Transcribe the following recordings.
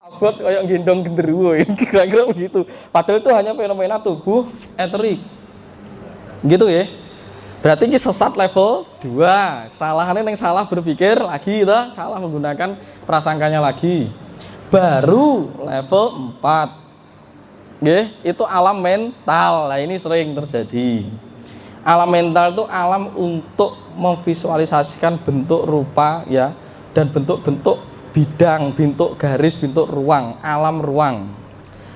abot kayak gendong genderuwo kira-kira begitu. Padahal itu hanya fenomena tubuh eterik. Gitu ya. Berarti ini sesat level 2. Kesalahannya yang salah berpikir lagi gitu, salah menggunakan prasangkanya lagi. Baru level 4. Nggih, itu alam mental. Nah, ini sering terjadi. Alam mental itu alam untuk memvisualisasikan bentuk rupa ya dan bentuk-bentuk bidang, bentuk garis, bentuk ruang, alam ruang.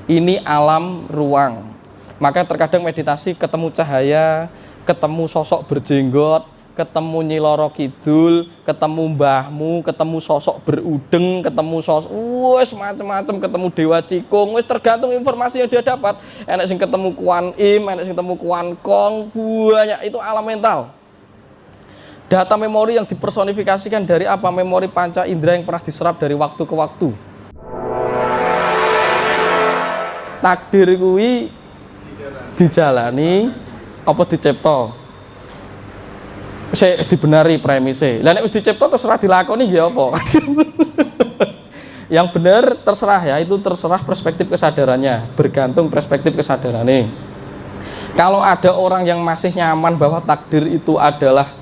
Ini alam ruang. Maka terkadang meditasi ketemu cahaya, ketemu sosok berjenggot, ketemu Nyi Loro Kidul, ketemu mbahmu, ketemu sosok berudeng, ketemu sosok wes macam-macam, ketemu Dewa Cikung, wes tergantung informasi yang dia dapat. Enak sing ketemu Kuan Im, enak sing ketemu Kuan Kong, banyak. Itu alam mental. Data memori yang dipersonifikasikan dari apa? Memori panca indera yang pernah diserap dari waktu ke waktu. Takdir kuwi dijalani apa dicipta? Saya dibenari premise. Lah nek wis dicipta terserah dilakoni ya apa? Yang benar terserah ya, itu terserah perspektif kesadarannya, bergantung perspektif kesadarannya. Kalau ada orang yang masih nyaman bahwa takdir itu adalah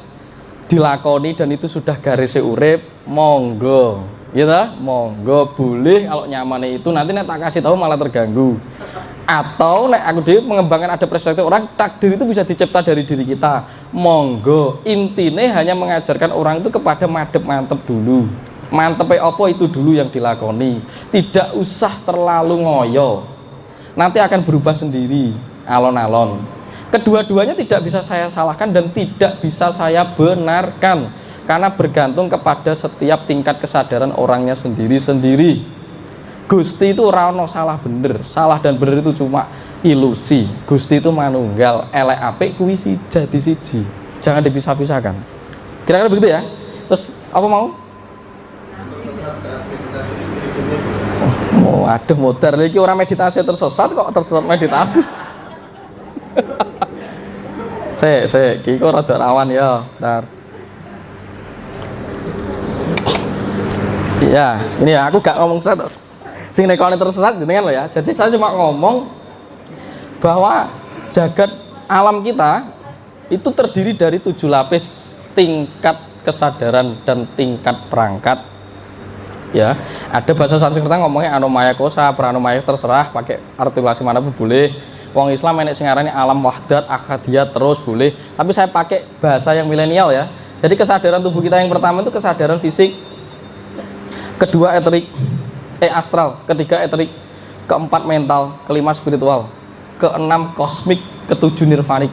dilakoni dan itu sudah garisnya urip, monggo, gitu, monggo boleh. Kalau nyamannya itu nanti nek tak kasih tahu malah terganggu. Atau nek aku dewe mengembangkan ada perspektif orang takdir itu bisa dicipta dari diri kita, monggo. Intinya hanya mengajarkan orang itu kepada madep mantep dulu, mantepnya apa itu dulu yang dilakoni, tidak usah terlalu ngoyo, nanti akan berubah sendiri alon-alon. Kedua-duanya tidak bisa saya salahkan dan tidak bisa saya benarkan karena bergantung kepada setiap tingkat kesadaran orangnya sendiri-sendiri. Gusti itu ora ono salah bener, salah dan bener itu cuma ilusi. Gusti itu manunggal, elek apik kuwi jadi siji. Jangan dipisah-pisahkan. Kira-kira begitu ya. Terus apa mau? Oh, aduh modar lagi orang meditasi tersesat kok tersesat meditasi. Saya kiko rada rawan ya, bentar. Iya, ini ya aku gak ngomong sesat. Sing nekone tersesat jenengan loh ya. Jadi saya cuma ngomong bahwa jagat alam kita itu terdiri dari 7 lapis tingkat kesadaran dan tingkat perangkat. Ya, ada bahasa Sanskerta ngomongnya anomaya kosa, pranomaya terserah, pakai artikulasi mana pun boleh. Wong Islam enek sing ngarani alam wahdat, akadiyat terus boleh. Tapi saya pakai bahasa yang milenial ya. Jadi kesadaran tubuh kita yang pertama itu kesadaran fisik, kedua eterik, astral, ketiga eterik, keempat mental, kelima spiritual, keenam kosmik, ketujuh nirvanik.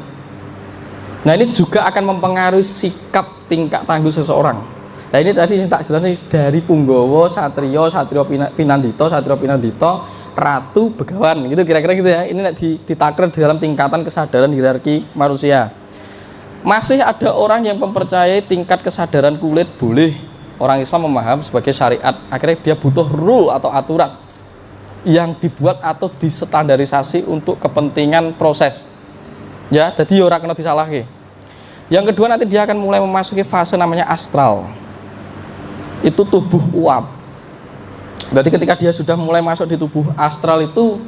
Nah ini juga akan mempengaruhi sikap tingkah tangguh seseorang. Nah ini tadi saya tak jelaskan dari Punggawa, Satrio, Satrio Pinandito, Ratu, Begawan, gitu kira-kira gitu ya. Ini ditakar di dalam tingkatan kesadaran hierarki manusia. Masih ada orang yang mempercayai tingkat kesadaran kulit boleh orang Islam memaham sebagai syariat. Akhirnya dia butuh rule atau aturan yang dibuat atau distandarisasi untuk kepentingan proses. Ya, jadi orang kena disalahke. Yang kedua nanti dia akan mulai memasuki fase namanya astral. Itu tubuh uap. Berarti ketika dia sudah mulai masuk di tubuh astral itu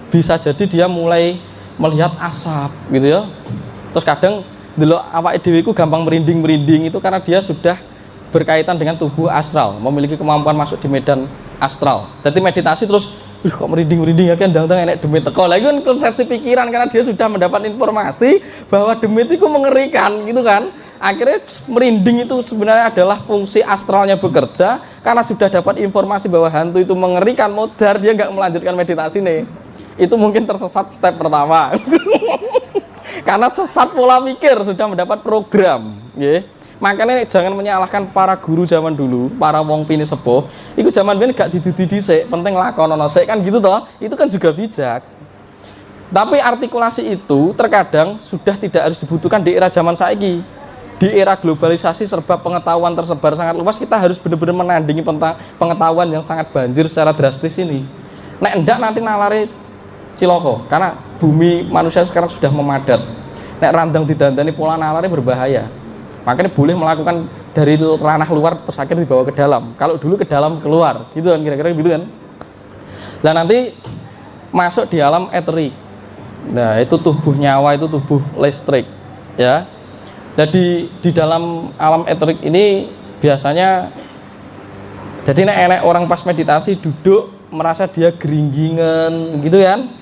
bisa jadi dia mulai melihat asap gitu ya. Terus kadang dulu awake dhewe iku gampang merinding itu karena dia sudah berkaitan dengan tubuh astral, memiliki kemampuan masuk di medan astral. Jadi meditasi terus kok merinding ya kan ndang-ndang enek demit teko. Lah itu kan konsepsi pikiran karena dia sudah mendapat informasi bahwa demit itu mengerikan gitu kan. Akhirnya merinding itu sebenarnya adalah fungsi astralnya bekerja karena sudah dapat informasi bahwa hantu itu mengerikan, modar dia nggak melanjutkan meditasi nih. Itu mungkin tersesat step pertama. Karena sesat pola pikir, sudah mendapat program, ya. Makanya jangan menyalahkan para guru zaman dulu, para wong pini sepuh. Itu zaman biyen gak didudi dhisik, penting lakonono sik kan gitu toh. Itu kan juga bijak. Tapi artikulasi itu terkadang sudah tidak harus dibutuhkan di era zaman saiki. Di era globalisasi serba pengetahuan tersebar sangat luas, kita harus benar-benar menandingi pengetahuan yang sangat banjir secara drastis ini. Nek enggak nanti nalare ciloko, karena bumi manusia sekarang sudah memadat. Nek randang didandani pola nalare berbahaya. Makanya boleh melakukan dari ranah luar terus akhirnya dibawa ke dalam. Kalau dulu ke dalam keluar, gitu kan kira-kira gitu kan. Nah nanti masuk di alam eterik. Nah itu tubuh nyawa, itu tubuh listrik, ya. Jadi di dalam alam eterik ini biasanya, jadi enek orang pas meditasi duduk merasa dia geringgingan gitu kan,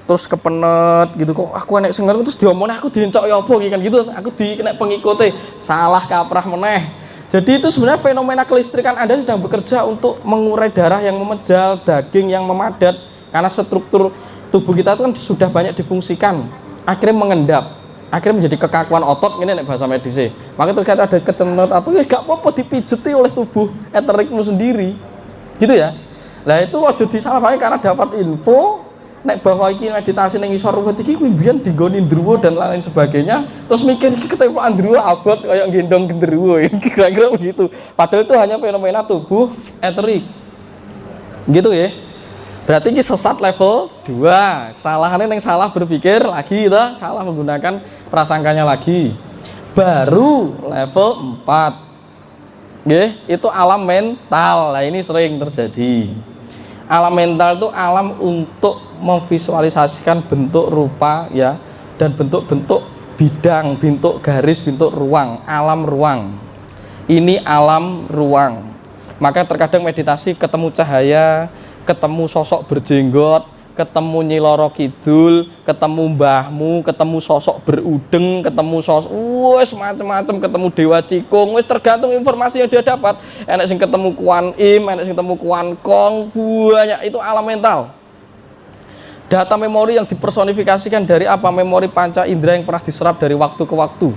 terus kepenet gitu, kok aku enek sing terus diomongin aku diencok ya apa kan gitu, aku kena pengikutnya salah kaprah meneh. Jadi itu sebenarnya fenomena kelistrikan Anda sedang bekerja untuk mengurai darah yang memejal, daging yang memadat, karena struktur tubuh kita itu kan sudah banyak difungsikan, akhirnya mengendap, akhirnya menjadi kekakuan otot, ini nek bahasa medisnya. Maka terkadang ada kecenet apa ya gak apa-apa dipijeti oleh tubuh eterikmu sendiri gitu ya. Nah itu wajib disalahpakai karena dapat info nek bahwa iki meditasi ning isor ruwet iki kuwi mbiyen digoni ndruwo dan lain sebagainya, terus mikir iki ketempokan ndruwo abot kayak gendong gendruwo iki kira-kira begitu. Padahal itu hanya fenomena tubuh eterik. Gitu ya. Berarti ini sesat level 2. Kesalahannya yang salah berpikir lagi gitu, salah menggunakan prasangkanya lagi. Baru level 4. Itu alam mental. Nah, ini sering terjadi. Alam mental itu alam untuk memvisualisasikan bentuk rupa ya, dan bentuk-bentuk bidang, bentuk garis, bentuk ruang, alam ruang. Ini alam ruang. Maka terkadang meditasi ketemu cahaya, ketemu sosok berjenggot, ketemu Nyi Loro Kidul, ketemu mbahmu, ketemu sosok berudeng, ketemu sosok wes macam-macam, ketemu Dewa Cikung, wes tergantung informasi yang dia dapat. Enak sing ketemu Kuan Im, enak sing ketemu Kuan Kong, banyak. Itu alam mental. Data memori yang dipersonifikasikan dari apa? Memori panca indera yang pernah diserap dari waktu ke waktu.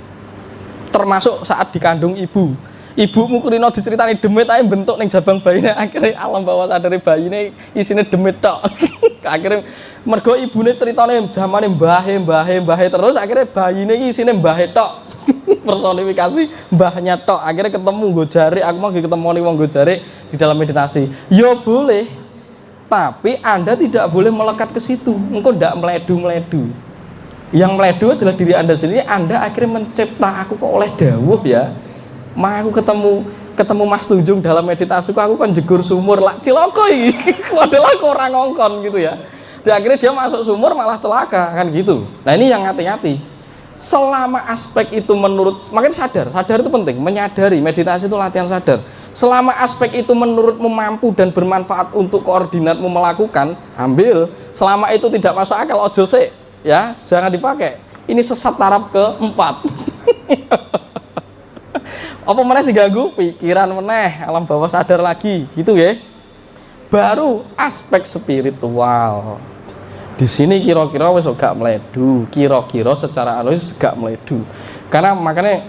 Termasuk saat dikandung ibu. Ibumu kulino diceritani demit ae bentuk ning jabang bayine, akhirnya alam bawah sadare bayine isine demit tok. Akhirnya mergo ibune ceritane zamane mbahe terus akhirnya bayine iki isine mbahe tok. Personifikasi mbahnya tok. Akhirnya ketemu nggo jare, aku mau ketemu wong nggo jare di dalam meditasi. Ya boleh. Tapi Anda tidak boleh melekat ke situ. Engkau ndak meledu-meledu. Yang meledu adalah diri Anda sendiri. Anda akhirnya mencipta, aku kok oleh dawuh ya. Aku ketemu Mas Tunjung dalam meditasiku, aku kan jegur sumur lah ciloko iki. Padahal aku orang ngongkon gitu ya. Dan akhirnya dia masuk sumur malah celaka kan gitu. Nah ini yang hati-hati. Selama aspek itu menurut, makanya sadar itu penting, menyadari. Meditasi itu latihan sadar. Selama aspek itu menurutmu mampu dan bermanfaat untuk koordinatmu melakukan, ambil. Selama itu tidak masuk akal, ojo sik ya, jangan dipakai. Ini sesat taraf keempat. Apa meneh sing ganggu pikiran meneh, alam bawah sadar lagi gitu ya. Baru aspek spiritual. Di sini kira-kira wis gak meledu, kira-kira secara analis gak meledu. Karena makanya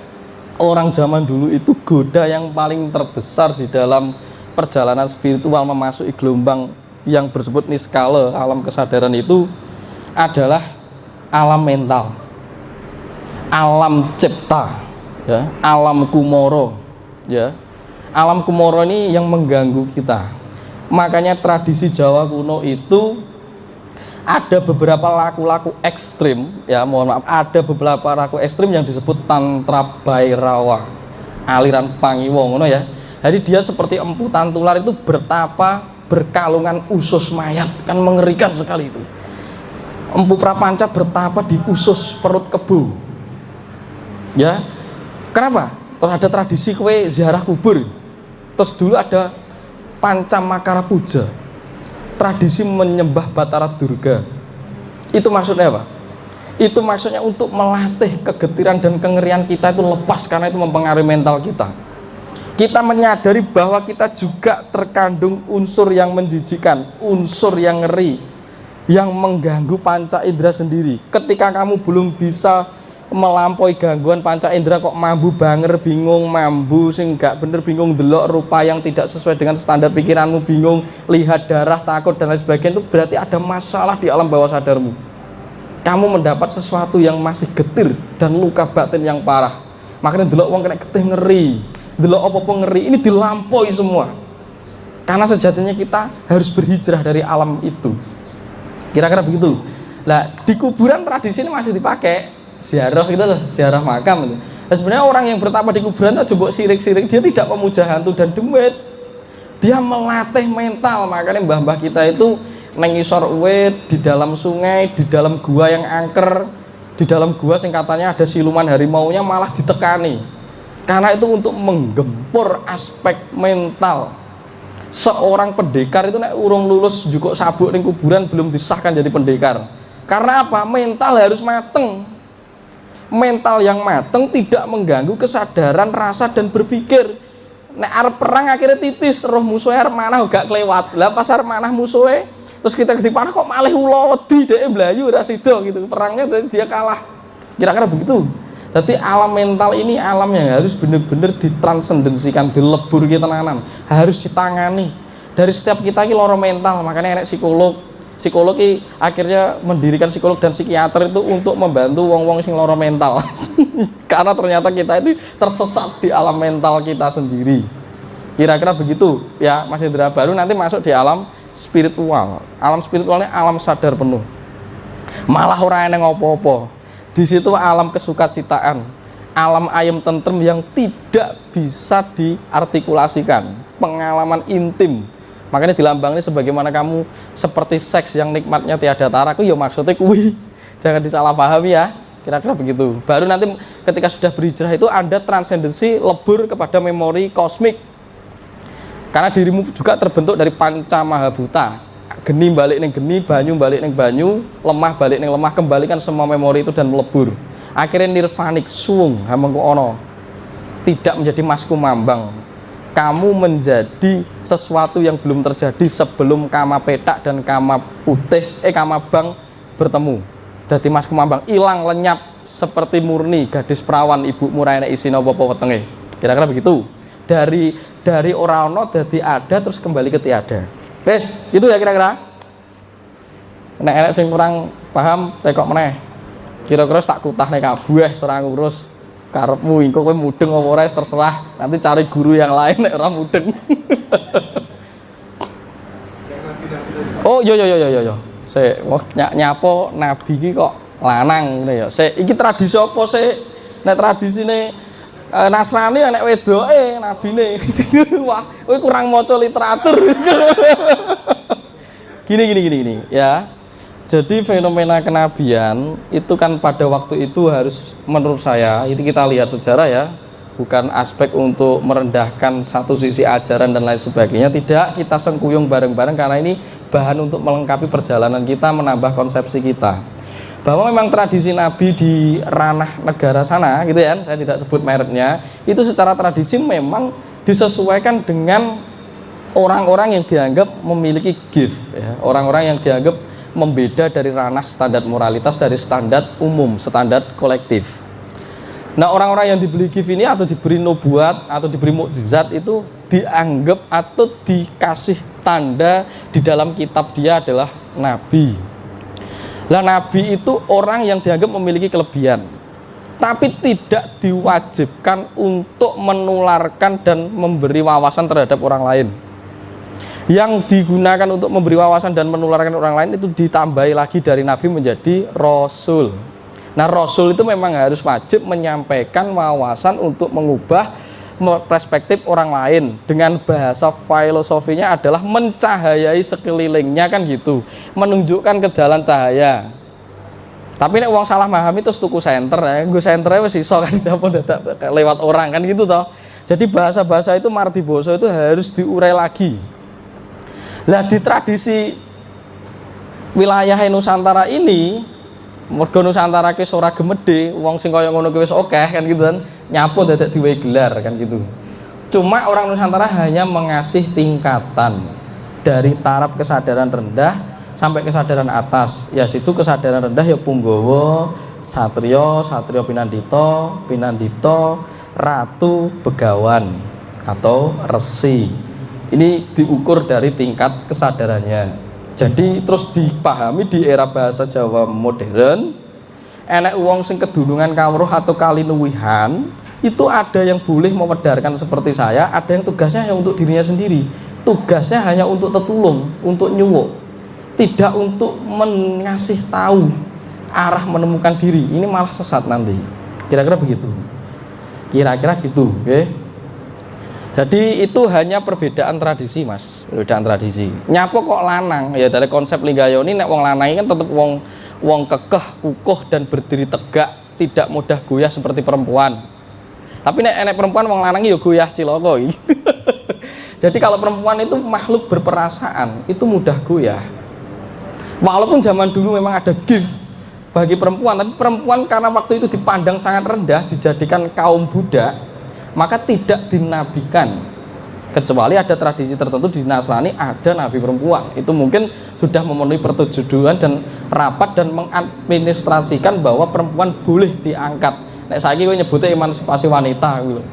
orang zaman dulu itu goda yang paling terbesar di dalam perjalanan spiritual memasuki gelombang yang bersebut niskala, alam kesadaran itu adalah alam mental. Alam cipta. Ya, alam kumoro ya. Alam kumoro ini yang mengganggu kita. Makanya tradisi Jawa kuno itu ada beberapa laku-laku ekstrim ya, mohon maaf, ada beberapa laku ekstrim yang disebut tantra bairawa, aliran pangiwo ngono ya. Jadi dia seperti empu tantular itu bertapa berkalungan usus mayat, kan mengerikan sekali itu. Empu prapanca bertapa di usus perut kebo ya. Kenapa? Terus ada tradisi kue ziarah kubur. Terus dulu ada Pancamakara Puja, tradisi menyembah Batara Durga. Itu maksudnya apa? Itu maksudnya untuk melatih kegetiran dan kengerian kita itu lepas, karena itu mempengaruhi mental kita. Kita menyadari bahwa kita juga terkandung unsur yang menjijikan, unsur yang ngeri, yang mengganggu panca indera sendiri. Ketika kamu belum bisa melampaui gangguan panca indera, kok mambu banger, bingung mambu sing gak bener, bingung delok rupa yang tidak sesuai dengan standar pikiranmu, bingung lihat darah, takut dan lain sebagainya, itu berarti ada masalah di alam bawah sadarmu. Kamu mendapat sesuatu yang masih getir dan luka batin yang parah. Makanya delok wong kena getih ngeri, delok apa-apa ngeri, ini dilampaui semua. Karena sejatinya kita harus berhijrah dari alam itu. Kira-kira begitu. Nah, di kuburan tradisi ini masih dipakai. Ziarah gitu loh, ziarah makam gitu. Nah, sebenarnya orang yang bertapa di kuburan itu coba sirik-sirik, dia tidak memuja hantu dan demit, dia melatih mental. Makanya mbah-mbah kita itu neng isor uwit, di dalam sungai, di dalam gua yang angker, di dalam gua sing katanya ada siluman harimaunya malah ditekani. Karena itu untuk menggempur aspek mental. Seorang pendekar itu nek urung lulus juga sabuk ning kuburan belum disahkan jadi pendekar. Karena apa? Mental harus mateng. Mental yang mateng tidak mengganggu kesadaran, rasa dan berpikir. Nek arep perang akhirnya titis, roh musuhnya arep manah gak kelewat. Lah pas arep manah musuhnya terus kita dipanah kok malih ulodi dhek mlayu ora sida gitu. Perangnya dia kalah. Kira-kira begitu. Jadi alam mental ini alam yang harus benar-benar ditransendensikan, dilebur kita tenanan, harus ditangani. Dari setiap kita ini loro mental, makanya enek psikolog. Psikolog ini akhirnya mendirikan psikolog dan psikiater itu untuk membantu wong-wong sing loro mental. Karena ternyata kita itu tersesat di alam mental kita sendiri. Kira-kira begitu ya Mas Indra. Baru nanti masuk di alam spiritual. Alam spiritualnya alam sadar penuh. Malah ora eneng apa-apa. Di situ alam kesukacitaan, alam ayem tentrem yang tidak bisa diartikulasikan, pengalaman intim. Makanya dilambangnya sebagaimana kamu seperti seks yang nikmatnya tiada tara. Aku ya maksudnya kuwi. Jangan disalahpahami ya. Kira-kira begitu. Baru nanti ketika sudah berhijrah itu Anda transendensi lebur kepada memori kosmik. Karena dirimu juga terbentuk dari panca mahabhuta. Geni balik ning geni, banyu balik ning banyu, lemah balik ning lemah, kembalikan semua memori itu dan melebur. Akhirnya nirvanik, suwung, hamengku ono. Tidak menjadi masku mambang. Kamu menjadi sesuatu yang belum terjadi sebelum kama petak dan kama putih, kama bang bertemu. Jadi masku mambang hilang lenyap seperti murni gadis perawan ibu murahnya isi nopo wetenge. Kira-kira begitu. Dari ora ono dadi ada terus kembali ke tiada. Wes, itu ya kira-kira. Nek enek sing kurang paham tekok meneh. Kira-kira tak kutahne kabeh ora ngurus. Karepmu engko kowe mudeng apa ora terserah. Nanti cari guru yang lain nek ora mudeng. Oh, yo. Sik nyapo nabi iki kok lanang ngene ya. Sik iki tradisi apa sik? Nek tradisine Nasrani anak wedoke nabine. Wah, kowe kurang maca literatur. Gini ya. Jadi fenomena kenabian itu kan pada waktu itu harus menurut saya itu kita lihat sejarah ya, bukan aspek untuk merendahkan satu sisi ajaran dan lain sebagainya, tidak, kita sengkuyung bareng-bareng karena ini bahan untuk melengkapi perjalanan kita, menambah konsepsi kita. Bahwa memang tradisi Nabi di ranah negara sana gitu ya, saya tidak sebut mereknya, itu secara tradisi memang disesuaikan dengan orang-orang yang dianggap memiliki gift ya, orang-orang yang dianggap membeda dari ranah standar moralitas dari standar umum, standar kolektif. Nah, orang-orang yang diberi gift ini atau diberi nubuat atau diberi mukjizat itu dianggap atau dikasih tanda di dalam kitab dia adalah nabi. Lah nabi itu orang yang dianggap memiliki kelebihan, tapi tidak diwajibkan untuk menularkan dan memberi wawasan terhadap orang lain. Yang digunakan untuk memberi wawasan dan menularkan orang lain itu ditambahi lagi dari nabi menjadi rasul. Nah, rasul itu memang harus wajib menyampaikan wawasan untuk mengubah perspektif orang lain. Dengan bahasa filosofinya adalah mencahayai sekelilingnya kan gitu, menunjukkan ke jalan cahaya. Tapi nek uang salah memahami terus tuku senter ya, gue senternya wis iso kan lewat orang kan gitu toh. Jadi bahasa-bahasa itu martiboso itu harus diurai lagi. Lah di tradisi wilayah Nusantara ini, mergo Nusantara ki ora gemede, wong sing kaya ngono ki wis akeh kan gitu kan, nyapo dadak diwehi gelar kan gitu. Cuma orang Nusantara hanya mengasih tingkatan dari taraf kesadaran rendah sampai kesadaran atas. Ya situ kesadaran rendah ya Punggawa, Satrio, Satrio Pinandito, Ratu, Begawan atau Resi. Ini diukur dari tingkat kesadarannya. Jadi terus dipahami di era bahasa Jawa modern, enek wong sing kedunungan kawruh atau kalinuwihan, itu ada yang boleh mewedarkan seperti saya, ada yang tugasnya hanya untuk dirinya sendiri. Tugasnya hanya untuk tetulung, untuk nyuwuk, tidak untuk mengasih tahu arah menemukan diri. Ini malah sesat nanti. Kira-kira begitu. Kira-kira gitu, oke? Jadi itu hanya perbedaan tradisi, Mas. Perbedaan tradisi. Nyapo kok lanang? Ya dari konsep Linggayoni nek wong lanang kan tetep wong kekeh, kukuh dan berdiri tegak, tidak mudah goyah seperti perempuan. Tapi nek perempuan wong lanang ya goyah ciloko. Jadi kalau perempuan itu makhluk berperasaan, itu mudah goyah. Walaupun zaman dulu memang ada gift bagi perempuan, tapi perempuan karena waktu itu dipandang sangat rendah, dijadikan kaum budak, maka tidak dinabikan. Kecuali ada tradisi tertentu di Nasrani ada nabi perempuan. Itu mungkin sudah memenuhi persetujuan dan rapat dan mengadministrasikan bahwa perempuan boleh diangkat. Nek saiki kowe nyebutnya emansipasi wanita gitu.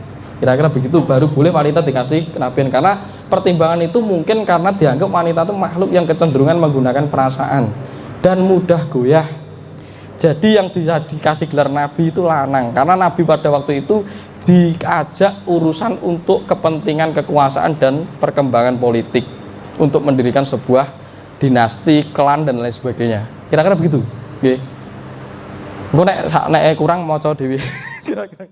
Kira-kira begitu baru boleh wanita dikasih kenabian, karena pertimbangan itu mungkin karena dianggap wanita itu makhluk yang kecenderungan menggunakan perasaan dan mudah goyah. Jadi yang dikasih gelar nabi itu lanang, karena nabi pada waktu itu diajak urusan untuk kepentingan kekuasaan dan perkembangan politik, untuk mendirikan sebuah dinasti, klan dan lain sebagainya. Kira-kira begitu. Nggih. Engko nek kurang maca dhewe. Kira-kira